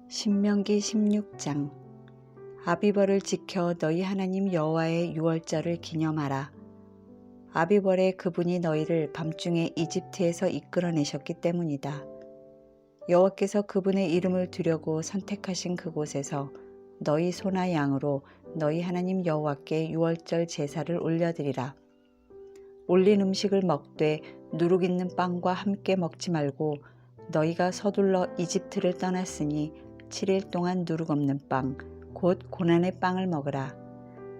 신명기 16장. 아비벌을 지켜 너희 하나님 여호와의 유월절을 기념하라. 아비벌에 그분이 너희를 밤중에 이집트에서 이끌어내셨기 때문이다. 여호와께서 그분의 이름을 두려고 선택하신 그곳에서 너희 소나 양으로 너희 하나님 여호와께 유월절 제사를 올려드리라. 올린 음식을 먹되 누룩 있는 빵과 함께 먹지 말고 너희가 서둘러 이집트를 떠났으니 7일 동안 누룩 없는 빵, 곧 고난의 빵을 먹으라.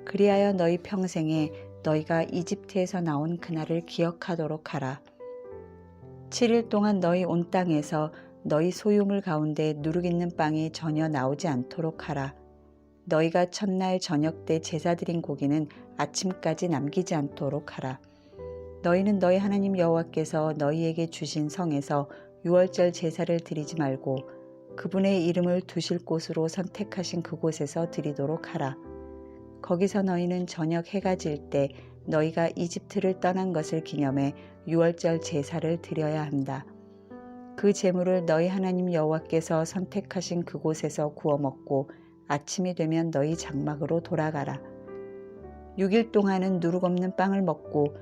그리하여 너희 평생에 너희가 이집트에서 나온 그날을 기억하도록 하라. 7일 동안 너희 온 땅에서 너희 소유물 가운데 누룩 있는 빵이 전혀 나오지 않도록 하라. 너희가 첫날 저녁 때 제사 드린 고기는 아침까지 남기지 않도록 하라. 너희는 너희 하나님 여호와께서 너희에게 주신 성에서 유월절 제사를 드리지 말고 그분의 이름을 두실 곳으로 선택하신 그곳에서 드리도록 하라. 거기서 너희는 저녁 해가 질 때 너희가 이집트를 떠난 것을 기념해 유월절 제사를 드려야 한다. 그 제물을 너희 하나님 여호와께서 선택하신 그곳에서 구워 먹고 아침이 되면 너희 장막으로 돌아가라. 6일 동안은 누룩 없는 빵을 먹고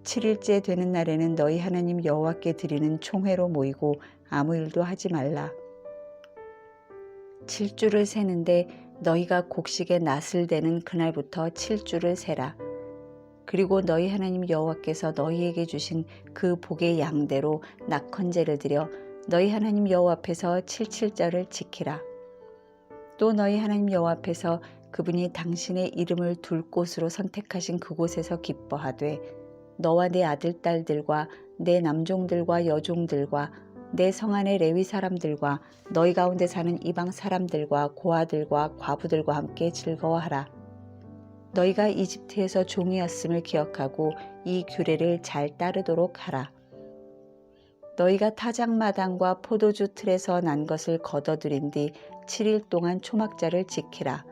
7일째 되는 날에는 너희 하나님 여호와께 드리는 총회로 모이고 아무 일도 하지 말라. 7주를 세는데 너희가 곡식의 낫을 대는 그날부터 7주를 세라. 그리고 너희 하나님 여호와께서 너희에게 주신 그 복의 양대로 낙헌제를 드려 너희 하나님 여호와 앞에서 7.7절을 지키라. 또 너희 하나님 여호와 앞에서 그분이 당신의 이름을 둘 곳으로 선택하신 그곳에서 기뻐하되 너와 네 아들 딸들과 내 남종들과 여종들과 내 성 안의 레위 사람들과 너희 가운데 사는 이방 사람들과 고아들과 과부들과 함께 즐거워하라. 너희가 이집트에서 종이었음을 기억하고 이 규례를 잘 따르도록 하라. 너희가 타작마당과 포도주 틀에서 난 것을 거둬들인 뒤 7일 동안 초막절을 지키라.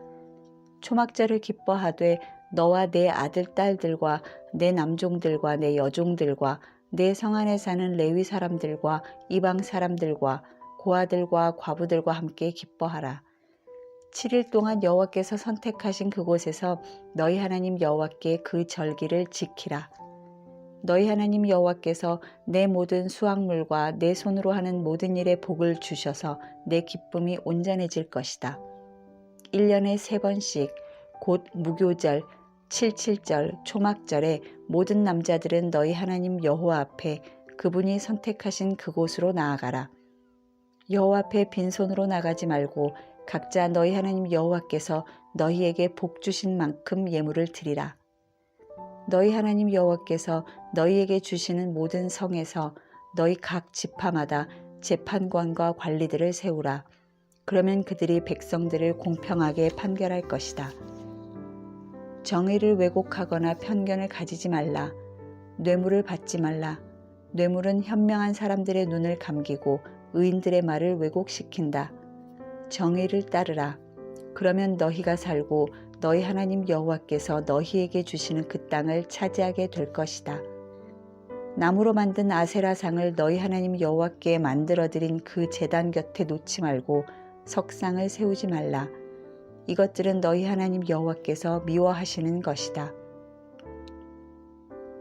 초막절을 기뻐하되 너와 내 아들 딸들과 내 남종들과 내 여종들과 내 성 안에 사는 레위 사람들과 이방 사람들과 고아들과 과부들과 함께 기뻐하라. 7일 동안 여호와께서 선택하신 그곳에서 너희 하나님 여호와께 그 절기를 지키라. 너희 하나님 여호와께서 내 모든 수확물과 내 손으로 하는 모든 일에 복을 주셔서 내 기쁨이 온전해질 것이다. 1년에 3번씩 곧 무교절, 7.7절, 초막절에 모든 남자들은 너희 하나님 여호와 앞에 그분이 선택하신 그곳으로 나아가라. 여호와 앞에 빈손으로 나가지 말고 각자 너희 하나님 여호와께서 너희에게 복 주신 만큼 예물을 드리라. 너희 하나님 여호와께서 너희에게 주시는 모든 성에서 너희 각 지파마다 재판관과 관리들을 세우라. 그러면 그들이 백성들을 공평하게 판결할 것이다. 정의를 왜곡하거나 편견을 가지지 말라. 뇌물을 받지 말라. 뇌물은 현명한 사람들의 눈을 감기고 의인들의 말을 왜곡시킨다. 정의를 따르라. 그러면 너희가 살고 너희 하나님 여호와께서 너희에게 주시는 그 땅을 차지하게 될 것이다. 나무로 만든 아세라상을 너희 하나님 여호와께 만들어드린 그 제단 곁에 놓지 말고 석상을 세우지 말라. 이것들은 너희 하나님 여호와께서 미워하시는 것이다.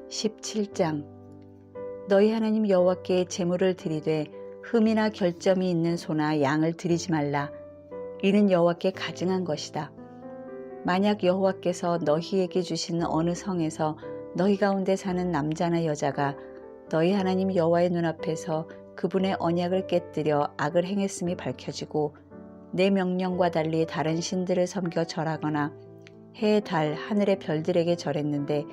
17장. 너희 하나님 여호와께 제물을 드리되 흠이나 결점이 있는 소나 양을 드리지 말라. 이는 여호와께 가증한 것이다. 만약 여호와께서 너희에게 주시는 어느 성에서 너희 가운데 사는 남자나 여자가 너희 하나님 여호와의 눈앞에서 그분의 언약을 깨뜨려 악을 행했음이 밝혀지고 내 명령과 달리 다른 신들을 섬겨 절하거나 해, 달, 하늘의 별들에게 절했는데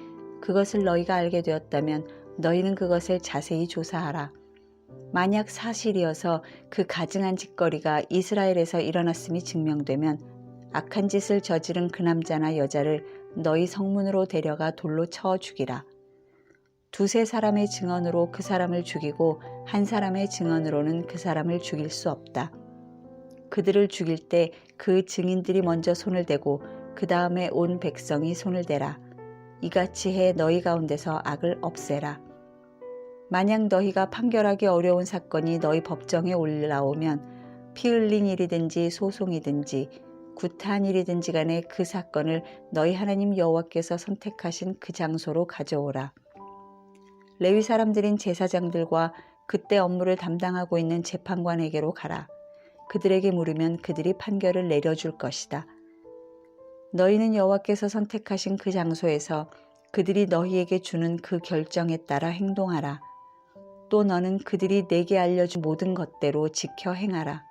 그것을 너희가 알게 되었다면 너희는 그것을 자세히 조사하라. 만약 사실이어서 그 가증한 짓거리가 이스라엘에서 일어났음이 증명되면 악한 짓을 저지른 그 남자나 여자를 너희 성문으로 데려가 돌로 쳐 죽이라. 2-3사람의 증언으로 그 사람을 죽이고 1사람의 증언으로는 그 사람을 죽일 수 없다. 그들을 죽일 때 그 증인들이 먼저 손을 대고 그 다음에 온 백성이 손을 대라. 이같이 해 너희 가운데서 악을 없애라. 만약 너희가 판결하기 어려운 사건이 너희 법정에 올라오면 피 흘린 일이든지 소송이든지 구타한 일이든지 간에 그 사건을 너희 하나님 여호와께서 선택하신 그 장소로 가져오라. 레위 사람들인 제사장들과 그때 업무를 담당하고 있는 재판관에게로 가라. 그들에게 물으면 그들이 판결을 내려줄 것이다. 너희는 여호와께서 선택하신 그 장소에서 그들이 너희에게 주는 그 결정에 따라 행동하라. 또 너는 그들이 내게 알려준 모든 것대로 지켜 행하라.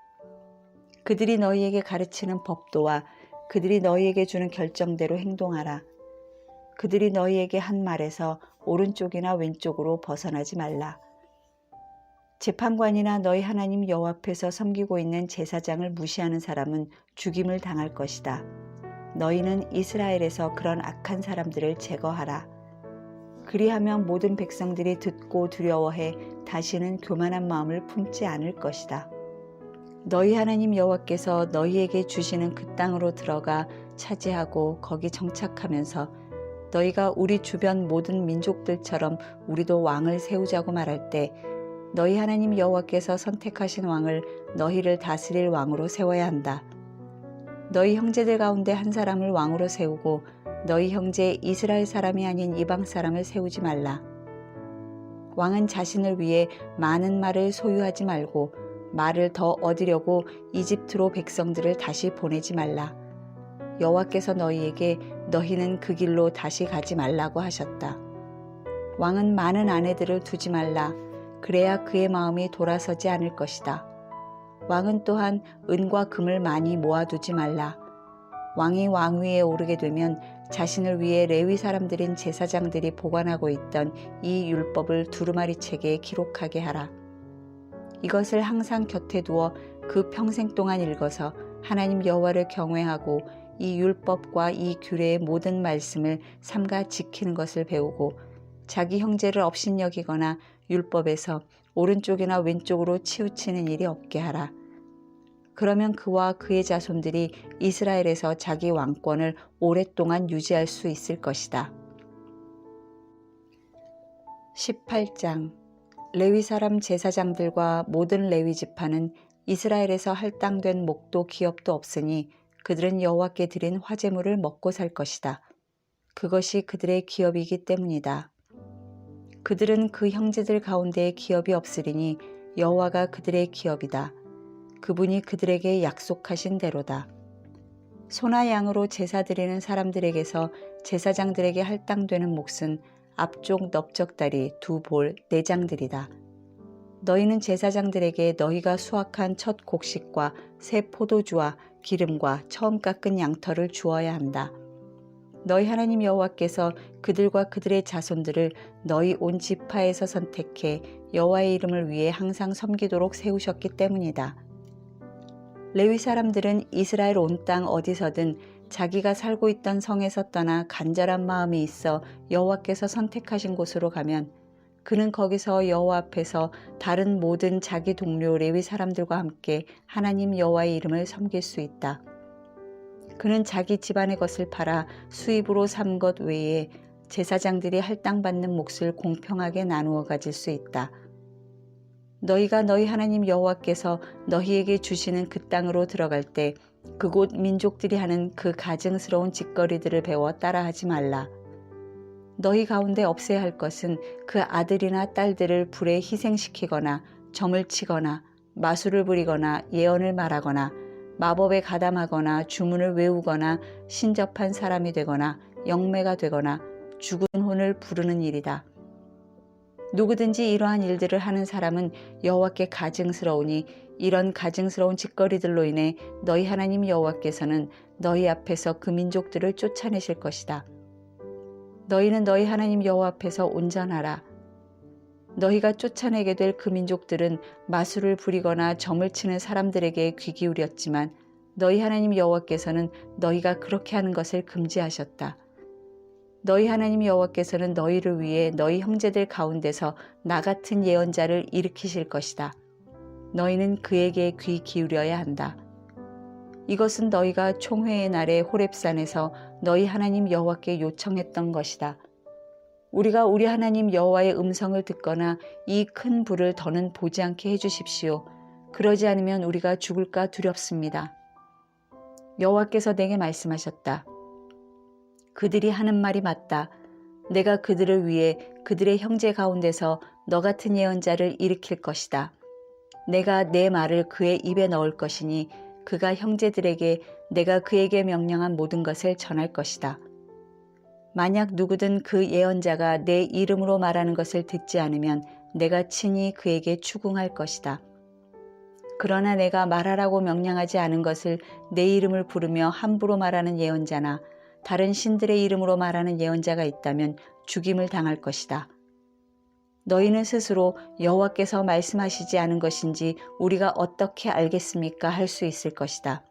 그들이 너희에게 가르치는 법도와 그들이 너희에게 주는 결정대로 행동하라. 그들이 너희에게 한 말에서 오른쪽이나 왼쪽으로 벗어나지 말라. 재판관이나 너희 하나님 여호와 앞에서 섬기고 있는 제사장을 무시하는 사람은 죽임을 당할 것이다. 너희는 이스라엘에서 그런 악한 사람들을 제거하라. 그리하면 모든 백성들이 듣고 두려워해 다시는 교만한 마음을 품지 않을 것이다. 너희 하나님 여호와께서 너희에게 주시는 그 땅으로 들어가 차지하고 거기 정착하면서 너희가 우리 주변 모든 민족들처럼 우리도 왕을 세우자고 말할 때 너희 하나님 여호와께서 선택하신 왕을 너희를 다스릴 왕으로 세워야 한다. 너희 형제들 가운데 한 사람을 왕으로 세우고 너희 형제 이스라엘 사람이 아닌 이방 사람을 세우지 말라. 왕은 자신을 위해 많은 말을 소유하지 말고 말을 더 얻으려고 이집트로 백성들을 다시 보내지 말라. 여호와께서 너희에게 너희는 그 길로 다시 가지 말라고 하셨다. 왕은 많은 아내들을 두지 말라. 그래야 그의 마음이 돌아서지 않을 것이다. 왕은 또한 은과 금을 많이 모아두지 말라. 왕이 왕위에 오르게 되면 자신을 위해 레위 사람들인 제사장들이 보관하고 있던 이 율법을 두루마리 책에 기록하게 하라. 이것을 항상 곁에 두어 그 평생 동안 읽어서 하나님 여호와를 경외하고 이 율법과 이 규례의 모든 말씀을 삼가 지키는 것을 배우고 자기 형제를 업신여기거나 율법에서 오른쪽이나 왼쪽으로 치우치는 일이 없게 하라. 그러면 그와 그의 자손들이 이스라엘에서 자기 왕권을 오랫동안 유지할 수 있을 것이다. 18장 레위 사람 제사장들과 모든 레위 지파는 이스라엘에서 할당된 목도 기업도 없으니 그들은 여호와께 드린 화제물을 먹고 살 것이다. 그것이 그들의 기업이기 때문이다. 그들은 그 형제들 가운데 기업이 없으리니 여호와가 그들의 기업이다. 그분이 그들에게 약속하신 대로다. 소나 양으로 제사 드리는 사람들에게서 제사장들에게 할당되는 몫은 앞쪽 넓적다리, 두 볼, 내장들이다. 너희는 제사장들에게 너희가 수확한 첫 곡식과 새 포도주와 기름과 처음 깎은 양털을 주어야 한다. 너희 하나님 여호와께서 그들과 그들의 자손들을 너희 온 지파에서 선택해 여호와의 이름을 위해 항상 섬기도록 세우셨기 때문이다. 레위 사람들은 이스라엘 온 땅 어디서든 자기가 살고 있던 성에서 떠나 간절한 마음이 있어 여호와께서 선택하신 곳으로 가면 그는 거기서 여호와 앞에서 다른 모든 자기 동료 레위 사람들과 함께 하나님 여호와의 이름을 섬길 수 있다. 그는 자기 집안의 것을 팔아 수입으로 삼 것 외에 제사장들이 할당받는 몫을 공평하게 나누어 가질 수 있다. 너희가 너희 하나님 여호와께서 너희에게 주시는 그 땅으로 들어갈 때 그곳 민족들이 하는 그 가증스러운 짓거리들을 배워 따라하지 말라. 너희 가운데 없애야 할 것은 그 아들이나 딸들을 불에 희생시키거나 점을 치거나 마술을 부리거나 예언을 말하거나 마법에 가담하거나 주문을 외우거나 신접한 사람이 되거나 영매가 되거나 죽은 혼을 부르는 일이다. 누구든지 이러한 일들을 하는 사람은 여호와께 가증스러우니 이런 가증스러운 짓거리들로 인해 너희 하나님 여호와께서는 너희 앞에서 그 민족들을 쫓아내실 것이다. 너희는 너희 하나님 여호와 앞에서 온전하라. 너희가 쫓아내게 될 그 민족들은 마술을 부리거나 점을 치는 사람들에게 귀 기울였지만 너희 하나님 여호와께서는 너희가 그렇게 하는 것을 금지하셨다. 너희 하나님 여호와께서는 너희를 위해 너희 형제들 가운데서 나 같은 예언자를 일으키실 것이다. 너희는 그에게 귀 기울여야 한다. 이것은 너희가 총회의 날에 호렙산에서 너희 하나님 여호와께 요청했던 것이다. 우리가 우리 하나님 여호와의 음성을 듣거나 이 큰 불을 더는 보지 않게 해주십시오. 그러지 않으면 우리가 죽을까 두렵습니다. 여호와께서 내게 말씀하셨다. 그들이 하는 말이 맞다. 내가 그들을 위해 그들의 형제 가운데서 너 같은 예언자를 일으킬 것이다. 내가 내 말을 그의 입에 넣을 것이니 그가 형제들에게 내가 그에게 명령한 모든 것을 전할 것이다. 만약 누구든 그 예언자가 내 이름으로 말하는 것을 듣지 않으면 내가 친히 그에게 추궁할 것이다. 그러나 내가 말하라고 명령하지 않은 것을 내 이름을 부르며 함부로 말하는 예언자나 다른 신들의 이름으로 말하는 예언자가 있다면 죽임을 당할 것이다. 너희는 스스로 여호와께서 말씀하시지 않은 것인지 우리가 어떻게 알겠습니까? 할 수 있을 것이다.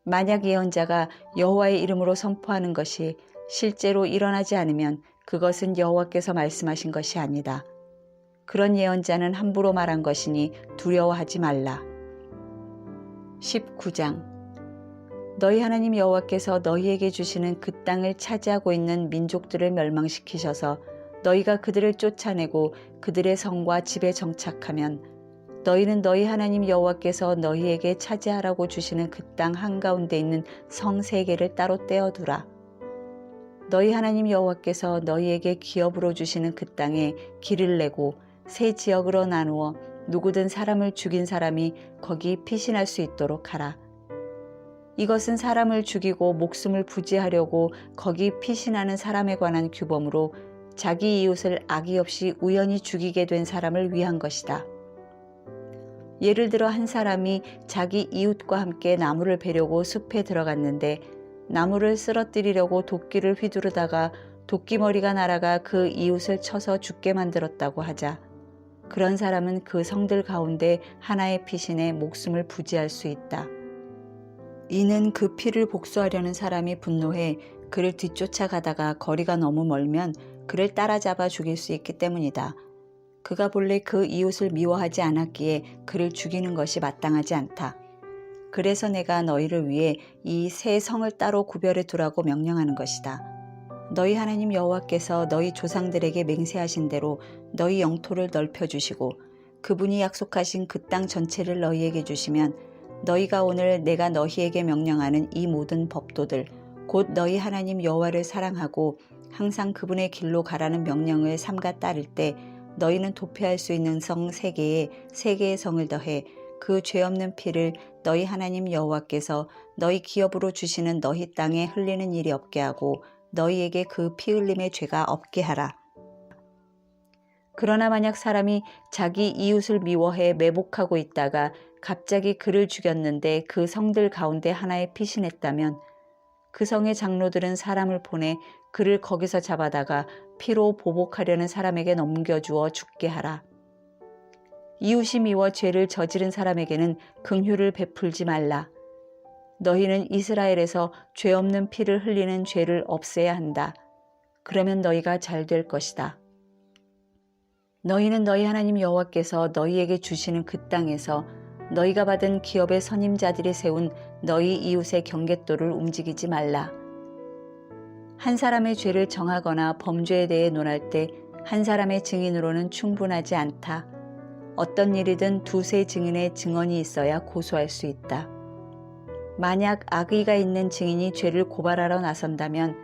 만약 예언자가 여호와의 이름으로 선포하는 것이 실제로 일어나지 않으면 그것은 여호와께서 말씀하신 것이 아니다. 그런 예언자는 함부로 말한 것이니 두려워하지 말라. 19장 너희 하나님 여호와께서 너희에게 주시는 그 땅을 차지하고 있는 민족들을 멸망시키셔서 너희가 그들을 쫓아내고 그들의 성과 집에 정착하면 너희는 너희 하나님 여호와께서 너희에게 차지하라고 주시는 그 땅 한가운데 있는 성 3개를 따로 떼어두라. 너희 하나님 여호와께서 너희에게 기업으로 주시는 그 땅에 길을 내고 세 지역으로 나누어 누구든 사람을 죽인 사람이 거기 피신할 수 있도록 하라. 이것은 사람을 죽이고 목숨을 부지하려고 거기 피신하는 사람에 관한 규범으로 자기 이웃을 악의 없이 우연히 죽이게 된 사람을 위한 것이다. 예를 들어 한 사람이 자기 이웃과 함께 나무를 베려고 숲에 들어갔는데 나무를 쓰러뜨리려고 도끼를 휘두르다가 도끼머리가 날아가 그 이웃을 쳐서 죽게 만들었다고 하자. 그런 사람은 그 성들 가운데 하나의 피신에 목숨을 부지할 수 있다. 이는 그 피를 복수하려는 사람이 분노해 그를 뒤쫓아가다가 거리가 너무 멀면 그를 따라잡아 죽일 수 있기 때문이다. 그가 본래 그 이웃을 미워하지 않았기에 그를 죽이는 것이 마땅하지 않다. 그래서 내가 너희를 위해 이 세 성을 따로 구별해 두라고 명령하는 것이다. 너희 하나님 여호와께서 너희 조상들에게 맹세하신 대로 너희 영토를 넓혀주시고 그분이 약속하신 그 땅 전체를 너희에게 주시면 너희가 오늘 내가 너희에게 명령하는 이 모든 법도들 곧 너희 하나님 여호와를 사랑하고 항상 그분의 길로 가라는 명령을 삼가 따를 때 너희는 도피할 수 있는 성 3개에 3개의 성을 더해 그 죄 없는 피를 너희 하나님 여호와께서 너희 기업으로 주시는 너희 땅에 흘리는 일이 없게 하고 너희에게 그 피 흘림의 죄가 없게 하라. 그러나 만약 사람이 자기 이웃을 미워해 매복하고 있다가 갑자기 그를 죽였는데 그 성들 가운데 하나에 피신했다면 그 성의 장로들은 사람을 보내 그를 거기서 잡아다가 피로 보복하려는 사람에게 넘겨주어 죽게 하라. 이웃이 미워 죄를 저지른 사람에게는 긍휼을 베풀지 말라. 너희는 이스라엘에서 죄 없는 피를 흘리는 죄를 없애야 한다. 그러면 너희가 잘 될 것이다. 너희는 너희 하나님 여호와께서 너희에게 주시는 그 땅에서 너희가 받은 기업의 선임자들이 세운 너희 이웃의 경계도를 움직이지 말라. 한 사람의 죄를 정하거나 범죄에 대해 논할 때 한 사람의 증인으로는 충분하지 않다. 어떤 일이든 2-3 증인의 증언이 있어야 고소할 수 있다. 만약 악의가 있는 증인이 죄를 고발하러 나선다면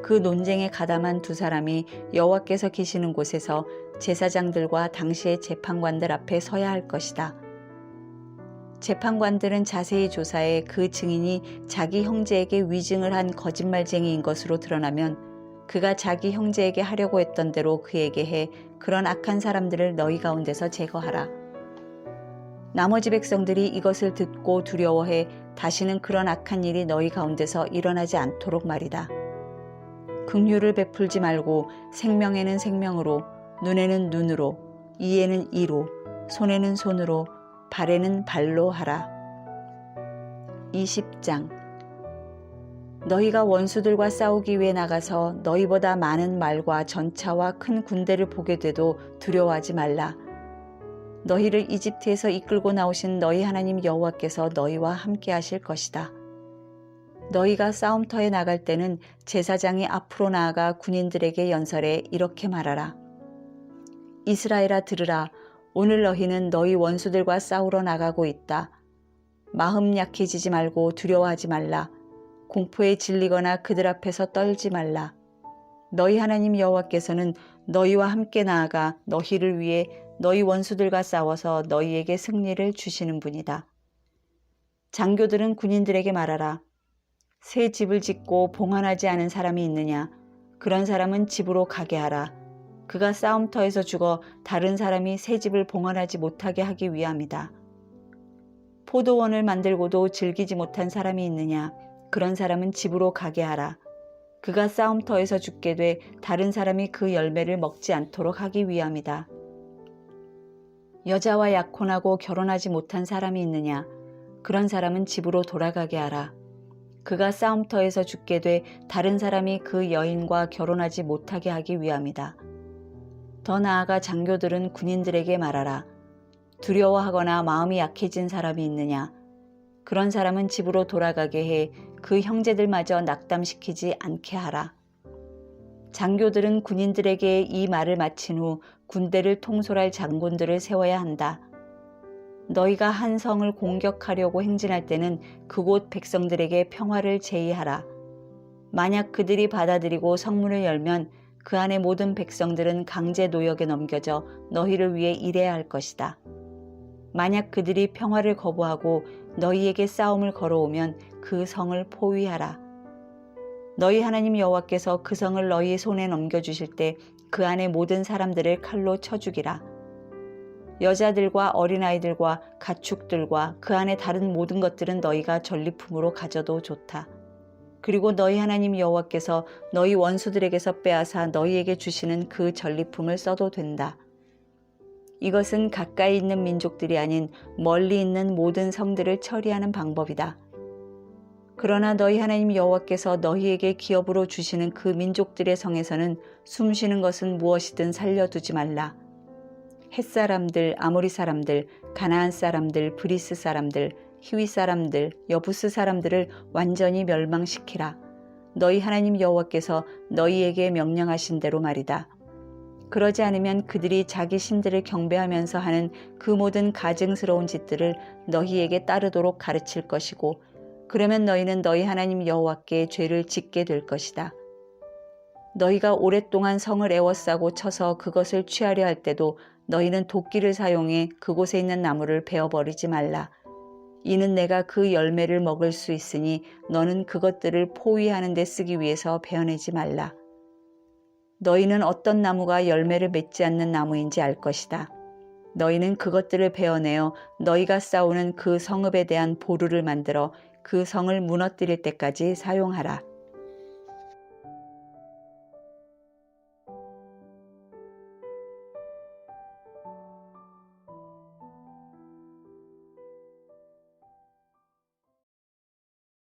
그 논쟁에 가담한 2 사람이 여호와께서 계시는 곳에서 제사장들과 당시의 재판관들 앞에 서야 할 것이다. 재판관들은 자세히 조사해 그 증인이 자기 형제에게 위증을 한 거짓말쟁이인 것으로 드러나면 그가 자기 형제에게 하려고 했던 대로 그에게 해 그런 악한 사람들을 너희 가운데서 제거하라. 나머지 백성들이 이것을 듣고 두려워해 다시는 그런 악한 일이 너희 가운데서 일어나지 않도록 말이다. 긍휼을 베풀지 말고 생명에는 생명으로, 눈에는 눈으로, 이에는 이로, 손에는 손으로, 발에는 발로 하라. 20장 너희가 원수들과 싸우기 위해 나가서 너희보다 많은 말과 전차와 큰 군대를 보게 돼도 두려워하지 말라. 너희를 이집트에서 이끌고 나오신 너희 하나님 여호와께서 너희와 함께 하실 것이다. 너희가 싸움터에 나갈 때는 제사장이 앞으로 나아가 군인들에게 연설해 이렇게 말하라. 이스라엘아 들으라. 오늘 너희는 너희 원수들과 싸우러 나가고 있다. 마음 약해지지 말고 두려워하지 말라. 공포에 질리거나 그들 앞에서 떨지 말라. 너희 하나님 여호와께서는 너희와 함께 나아가 너희를 위해 너희 원수들과 싸워서 너희에게 승리를 주시는 분이다. 장교들은 군인들에게 말하라. 새 집을 짓고 봉헌하지 않은 사람이 있느냐? 그런 사람은 집으로 가게 하라. 그가 싸움터에서 죽어 다른 사람이 새 집을 봉헌하지 못하게 하기 위함이다. 포도원을 만들고도 즐기지 못한 사람이 있느냐? 그런 사람은 집으로 가게 하라. 그가 싸움터에서 죽게 돼 다른 사람이 그 열매를 먹지 않도록 하기 위함이다. 여자와 약혼하고 결혼하지 못한 사람이 있느냐? 그런 사람은 집으로 돌아가게 하라. 그가 싸움터에서 죽게 돼 다른 사람이 그 여인과 결혼하지 못하게 하기 위함이다. 더 나아가 장교들은 군인들에게 말하라. 두려워하거나 마음이 약해진 사람이 있느냐? 그런 사람은 집으로 돌아가게 해 그 형제들마저 낙담시키지 않게 하라. 장교들은 군인들에게 이 말을 마친 후 군대를 통솔할 장군들을 세워야 한다. 너희가 한 성을 공격하려고 행진할 때는 그곳 백성들에게 평화를 제의하라. 만약 그들이 받아들이고 성문을 열면 그 안의 모든 백성들은 강제 노역에 넘겨져 너희를 위해 일해야 할 것이다. 만약 그들이 평화를 거부하고 너희에게 싸움을 걸어오면 그 성을 포위하라. 너희 하나님 여호와께서 그 성을 너희 손에 넘겨주실 때 그 안의 모든 사람들을 칼로 쳐 죽이라. 여자들과 어린아이들과 가축들과 그 안에 다른 모든 것들은 너희가 전리품으로 가져도 좋다. 그리고 너희 하나님 여호와께서 너희 원수들에게서 빼앗아 너희에게 주시는 그 전리품을 써도 된다. 이것은 가까이 있는 민족들이 아닌 멀리 있는 모든 성들을 처리하는 방법이다. 그러나 너희 하나님 여호와께서 너희에게 기업으로 주시는 그 민족들의 성에서는 숨쉬는 것은 무엇이든 살려두지 말라. 헷사람들, 아모리 사람들, 가나안 사람들, 브리스 사람들, 히위 사람들, 여부스 사람들을 완전히 멸망시키라. 너희 하나님 여호와께서 너희에게 명령하신 대로 말이다. 그러지 않으면 그들이 자기 신들을 경배하면서 하는 그 모든 가증스러운 짓들을 너희에게 따르도록 가르칠 것이고, 그러면 너희는 너희 하나님 여호와께 죄를 짓게 될 것이다. 너희가 오랫동안 성을 애워싸고 쳐서 그것을 취하려 할 때도 너희는 도끼를 사용해 그곳에 있는 나무를 베어버리지 말라. 이는 내가 그 열매를 먹을 수 있으니 너는 그것들을 포위하는 데 쓰기 위해서 베어내지 말라. 너희는 어떤 나무가 열매를 맺지 않는 나무인지 알 것이다. 너희는 그것들을 베어내어 너희가 싸우는 그 성읍에 대한 보루를 만들어 그 성을 무너뜨릴 때까지 사용하라.